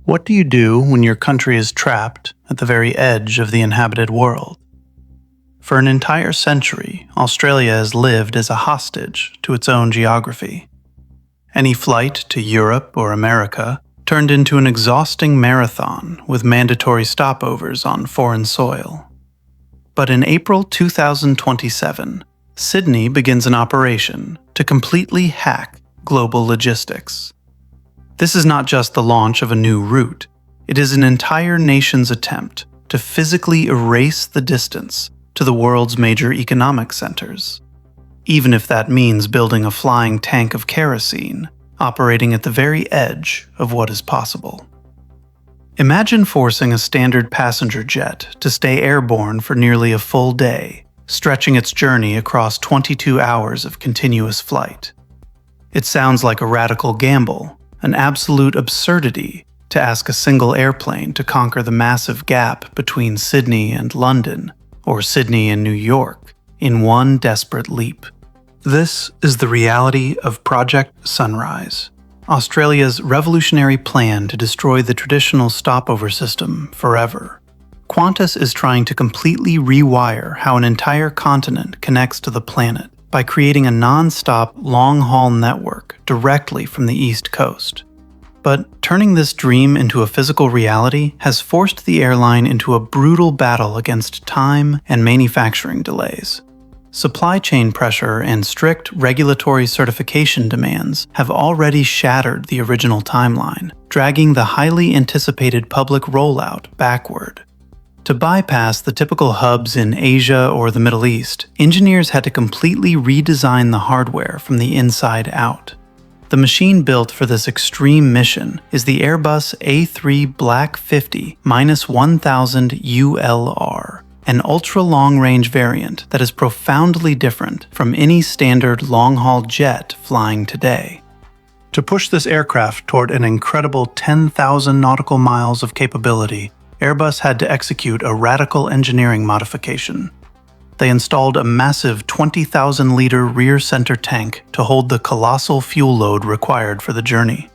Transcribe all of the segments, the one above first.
What do you do when your country is trapped at the very edge of the inhabited world? For an entire century, Australia has lived as a hostage to its own geography. Any flight to Europe or America turned into an exhausting marathon with mandatory stopovers on foreign soil. But in April 2027, Sydney begins an operation to completely hack global logistics. This is not just the launch of a new route, it is an entire nation's attempt to physically erase the distance to the world's major economic centers, even if that means building a flying tank of kerosene, operating at the very edge of what is possible. Imagine forcing a standard passenger jet to stay airborne for nearly a full day, stretching its journey across 22 hours of continuous flight. It sounds like a radical gamble, an absolute absurdity to ask a single airplane to conquer the massive gap between Sydney and London, or Sydney and New York, in one desperate leap. This is the reality of Project Sunrise, Australia's revolutionary plan to destroy the traditional stopover system forever. Qantas is trying to completely rewire how an entire continent connects to the planet by creating a non-stop, long-haul network directly from the East Coast. But turning this dream into a physical reality has forced the airline into a brutal battle against time and manufacturing delays. Supply chain pressure and strict regulatory certification demands have already shattered the original timeline, dragging the highly anticipated public rollout backward. To bypass the typical hubs in Asia or the Middle East, engineers had to completely redesign the hardware from the inside out. The machine built for this extreme mission is the Airbus A3 Black 50-1000 ULR, an ultra-long-range variant that is profoundly different from any standard long-haul jet flying today. To push this aircraft toward an incredible 10,000 nautical miles of capability, Airbus had to execute a radical engineering modification. They installed a massive 20,000-liter rear center tank to hold the colossal fuel load required for the journey.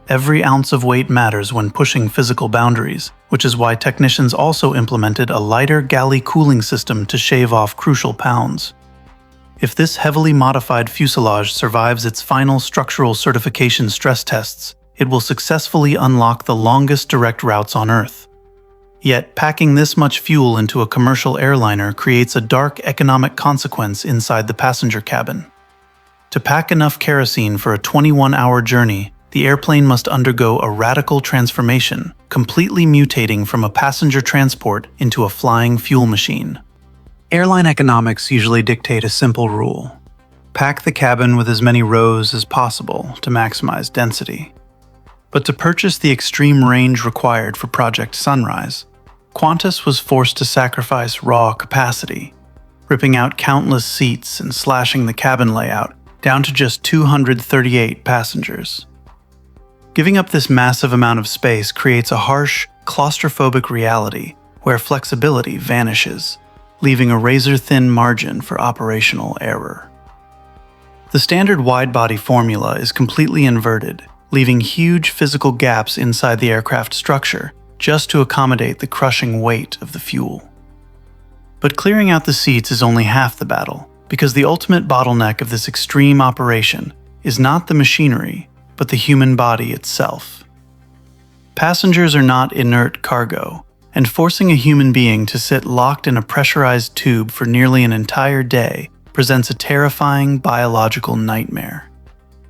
Every ounce of weight matters when pushing physical boundaries, which is why technicians also implemented a lighter galley cooling system to shave off crucial pounds. If this heavily modified fuselage survives its final structural certification stress tests, it will successfully unlock the longest direct routes on Earth. Yet, packing this much fuel into a commercial airliner creates a dark economic consequence inside the passenger cabin. To pack enough kerosene for a 21-hour journey, the airplane must undergo a radical transformation, completely mutating from a passenger transport into a flying fuel machine. Airline economics usually dictate a simple rule: pack the cabin with as many rows as possible to maximize density. But to purchase the extreme range required for Project Sunrise, Qantas was forced to sacrifice raw capacity, ripping out countless seats and slashing the cabin layout down to just 238 passengers. Giving up this massive amount of space creates a harsh, claustrophobic reality where flexibility vanishes, leaving a razor-thin margin for operational error. The standard wide-body formula is completely inverted, leaving huge physical gaps inside the aircraft structure just to accommodate the crushing weight of the fuel. But clearing out the seats is only half the battle, because the ultimate bottleneck of this extreme operation is not the machinery, but the human body itself. Passengers are not inert cargo, and forcing a human being to sit locked in a pressurized tube for nearly an entire day presents a terrifying biological nightmare.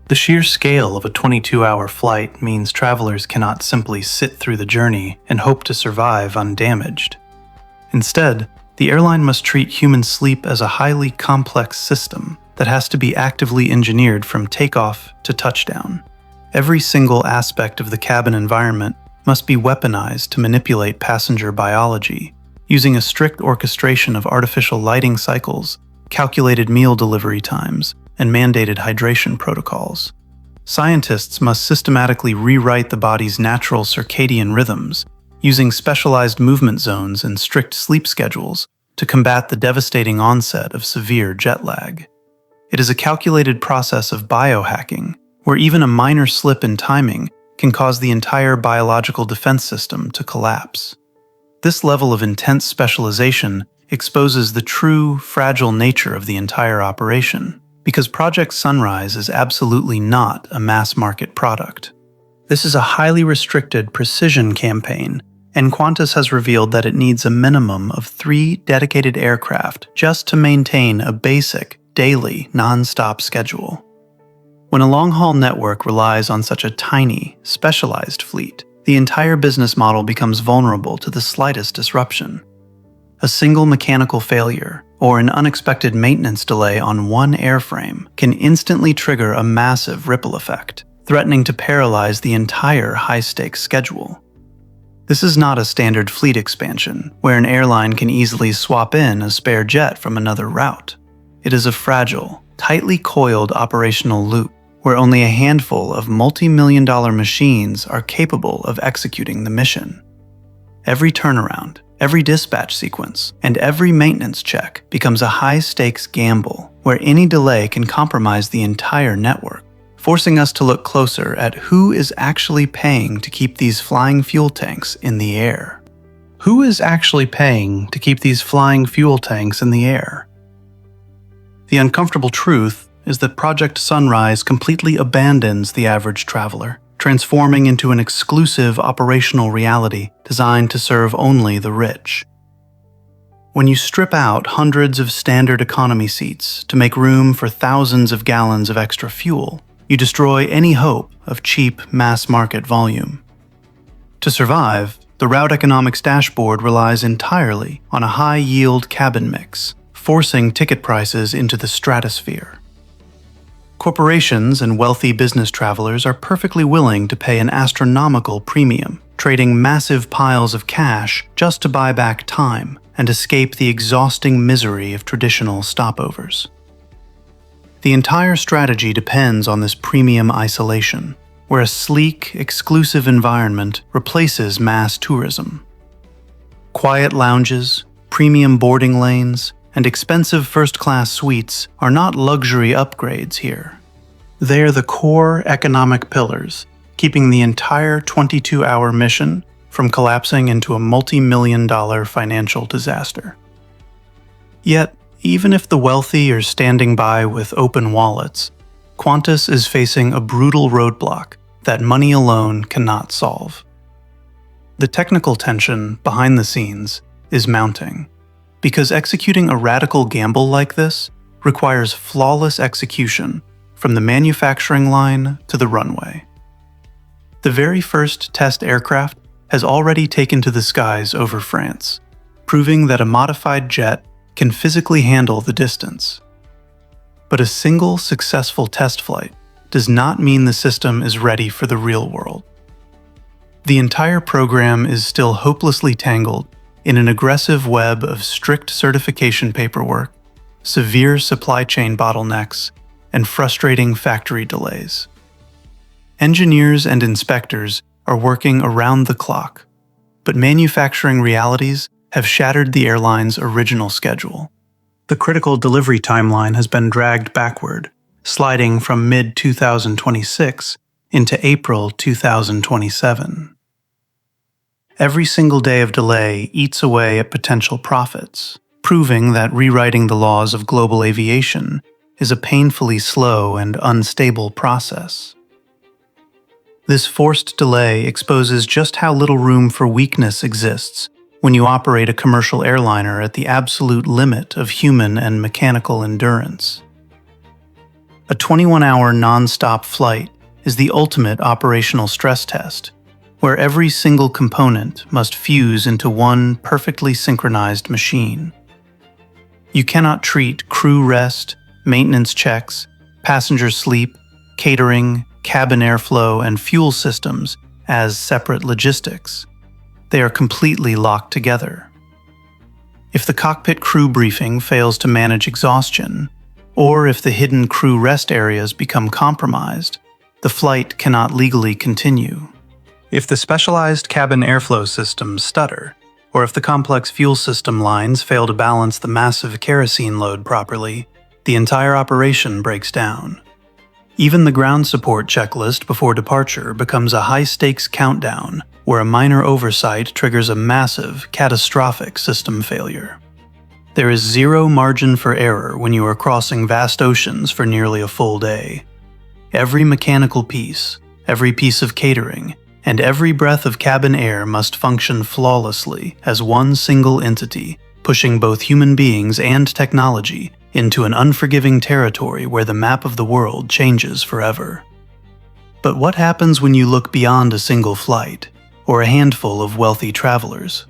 The sheer scale of a 22-hour flight means travelers cannot simply sit through the journey and hope to survive undamaged. Instead, the airline must treat human sleep as a highly complex system that has to be actively engineered from takeoff to touchdown. Every single aspect of the cabin environment must be weaponized to manipulate passenger biology, using a strict orchestration of artificial lighting cycles, calculated meal delivery times, and mandated hydration protocols. Scientists must systematically rewrite the body's natural circadian rhythms, using specialized movement zones and strict sleep schedules to combat the devastating onset of severe jet lag. It is a calculated process of biohacking, where even a minor slip in timing can cause the entire biological defense system to collapse. This level of intense specialization exposes the true, fragile nature of the entire operation, because Project Sunrise is absolutely not a mass-market product. This is a highly restricted precision campaign, and Qantas has revealed that it needs a minimum of 3 dedicated aircraft just to maintain a basic, daily, non-stop schedule. When a long-haul network relies on such a tiny, specialized fleet, the entire business model becomes vulnerable to the slightest disruption. A single mechanical failure or an unexpected maintenance delay on one airframe can instantly trigger a massive ripple effect, threatening to paralyze the entire high-stakes schedule. This is not a standard fleet expansion, where an airline can easily swap in a spare jet from another route. It is a fragile, tightly coiled operational loop, where only a handful of multi-million-dollar machines are capable of executing the mission. Every turnaround, every dispatch sequence, and every maintenance check becomes a high-stakes gamble, where any delay can compromise the entire network, forcing us to look closer at who is actually paying to keep these flying fuel tanks in the air. Who is actually paying to keep these flying fuel tanks in the air? The uncomfortable truth is that Project Sunrise completely abandons the average traveler, transforming into an exclusive operational reality designed to serve only the rich. When you strip out hundreds of standard economy seats to make room for thousands of gallons of extra fuel, you destroy any hope of cheap mass-market volume. To survive, the route economics dashboard relies entirely on a high-yield cabin mix, forcing ticket prices into the stratosphere. Corporations and wealthy business travelers are perfectly willing to pay an astronomical premium, trading massive piles of cash just to buy back time and escape the exhausting misery of traditional stopovers. The entire strategy depends on this premium isolation, where a sleek, exclusive environment replaces mass tourism. Quiet lounges, premium boarding lanes, and expensive first-class suites are not luxury upgrades here. They are the core economic pillars, keeping the entire 22-hour mission from collapsing into a multi-million-dollar financial disaster. Yet, even if the wealthy are standing by with open wallets, Qantas is facing a brutal roadblock that money alone cannot solve. The technical tension behind the scenes is mounting, because executing a radical gamble like this requires flawless execution from the manufacturing line to the runway. The very first test aircraft has already taken to the skies over France, proving that a modified jet can physically handle the distance. But a single successful test flight does not mean the system is ready for the real world. The entire program is still hopelessly tangled in an aggressive web of strict certification paperwork, severe supply chain bottlenecks, and frustrating factory delays. Engineers and inspectors are working around the clock, but manufacturing realities have shattered the airline's original schedule. The critical delivery timeline has been dragged backward, sliding from mid-2026 into April 2027. Every single day of delay eats away at potential profits, proving that rewriting the laws of global aviation is a painfully slow and unstable process. This forced delay exposes just how little room for weakness exists when you operate a commercial airliner at the absolute limit of human and mechanical endurance. A 21-hour non-stop flight is the ultimate operational stress test, where every single component must fuse into one perfectly synchronized machine. You cannot treat crew rest, maintenance checks, passenger sleep, catering, cabin airflow, and fuel systems as separate logistics. They are completely locked together. If the cockpit crew briefing fails to manage exhaustion, or if the hidden crew rest areas become compromised, the flight cannot legally continue. If the specialized cabin airflow systems stutter, or if the complex fuel system lines fail to balance the massive kerosene load properly, the entire operation breaks down. Even the ground support checklist before departure becomes a high-stakes countdown, where a minor oversight triggers a massive, catastrophic system failure. There is zero margin for error when you are crossing vast oceans for nearly a full day. Every mechanical piece, every piece of catering, and every breath of cabin air must function flawlessly as one single entity, pushing both human beings and technology into an unforgiving territory where the map of the world changes forever. But what happens when you look beyond a single flight, or a handful of wealthy travelers?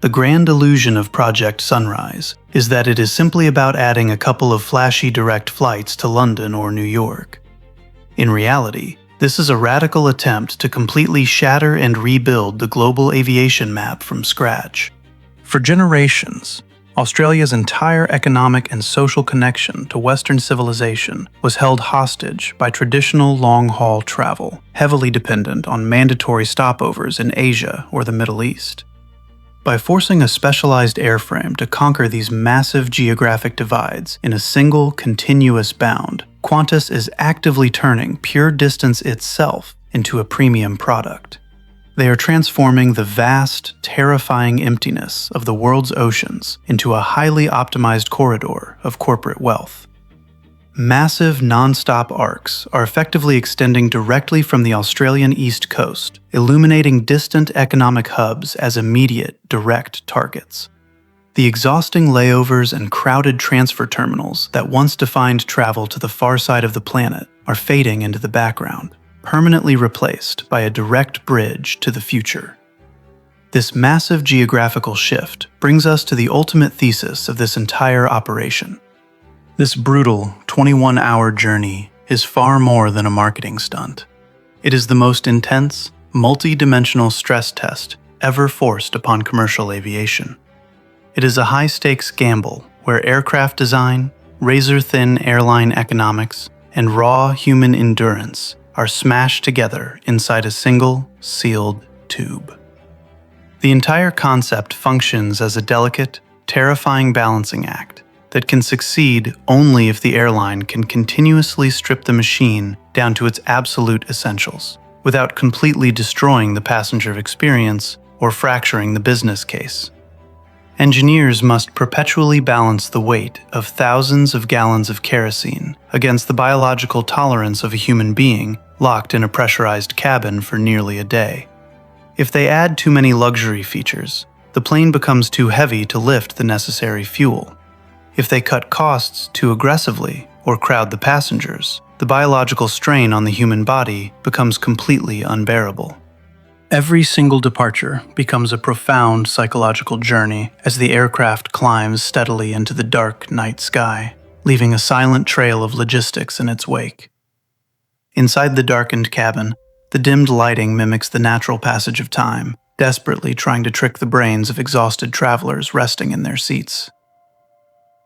The grand illusion of Project Sunrise is that it is simply about adding a couple of flashy direct flights to London or New York. In reality, this is a radical attempt to completely shatter and rebuild the global aviation map from scratch. For generations, Australia's entire economic and social connection to Western civilization was held hostage by traditional long-haul travel, heavily dependent on mandatory stopovers in Asia or the Middle East. By forcing a specialized airframe to conquer these massive geographic divides in a single, continuous bound, Qantas is actively turning pure distance itself into a premium product. They are transforming the vast, terrifying emptiness of the world's oceans into a highly optimized corridor of corporate wealth. Massive non-stop arcs are effectively extending directly from the Australian East Coast, illuminating distant economic hubs as immediate, direct targets. The exhausting layovers and crowded transfer terminals that once defined travel to the far side of the planet are fading into the background, permanently replaced by a direct bridge to the future. This massive geographical shift brings us to the ultimate thesis of this entire operation. This brutal 21-hour journey is far more than a marketing stunt. It is the most intense, multi-dimensional stress test ever forced upon commercial aviation. It is a high-stakes gamble where aircraft design, razor-thin airline economics, and raw human endurance are smashed together inside a single, sealed tube. The entire concept functions as a delicate, terrifying balancing act that can succeed only if the airline can continuously strip the machine down to its absolute essentials, without completely destroying the passenger experience or fracturing the business case. Engineers must perpetually balance the weight of thousands of gallons of kerosene against the biological tolerance of a human being locked in a pressurized cabin for nearly a day. If they add too many luxury features, the plane becomes too heavy to lift the necessary fuel. If they cut costs too aggressively or crowd the passengers, the biological strain on the human body becomes completely unbearable. Every single departure becomes a profound psychological journey as the aircraft climbs steadily into the dark night sky, leaving a silent trail of logistics in its wake. Inside the darkened cabin, the dimmed lighting mimics the natural passage of time, desperately trying to trick the brains of exhausted travelers resting in their seats.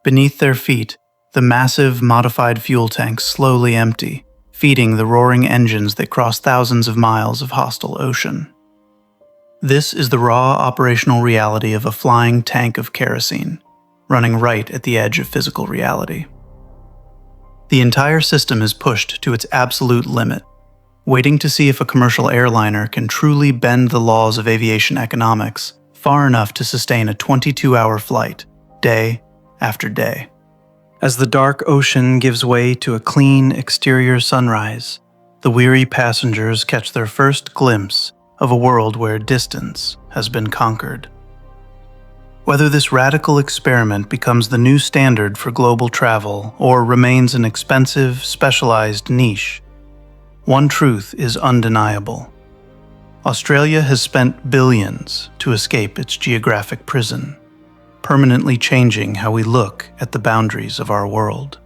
Beneath their feet, the massive, modified fuel tanks slowly empty, feeding the roaring engines that cross thousands of miles of hostile ocean. This is the raw operational reality of a flying tank of kerosene, running right at the edge of physical reality. The entire system is pushed to its absolute limit, waiting to see if a commercial airliner can truly bend the laws of aviation economics far enough to sustain a 22-hour flight, day after day. As the dark ocean gives way to a clean exterior sunrise, the weary passengers catch their first glimpse of a world where distance has been conquered. Whether this radical experiment becomes the new standard for global travel or remains an expensive, specialized niche, one truth is undeniable. Australia has spent billions to escape its geographic prison, permanently changing how we look at the boundaries of our world.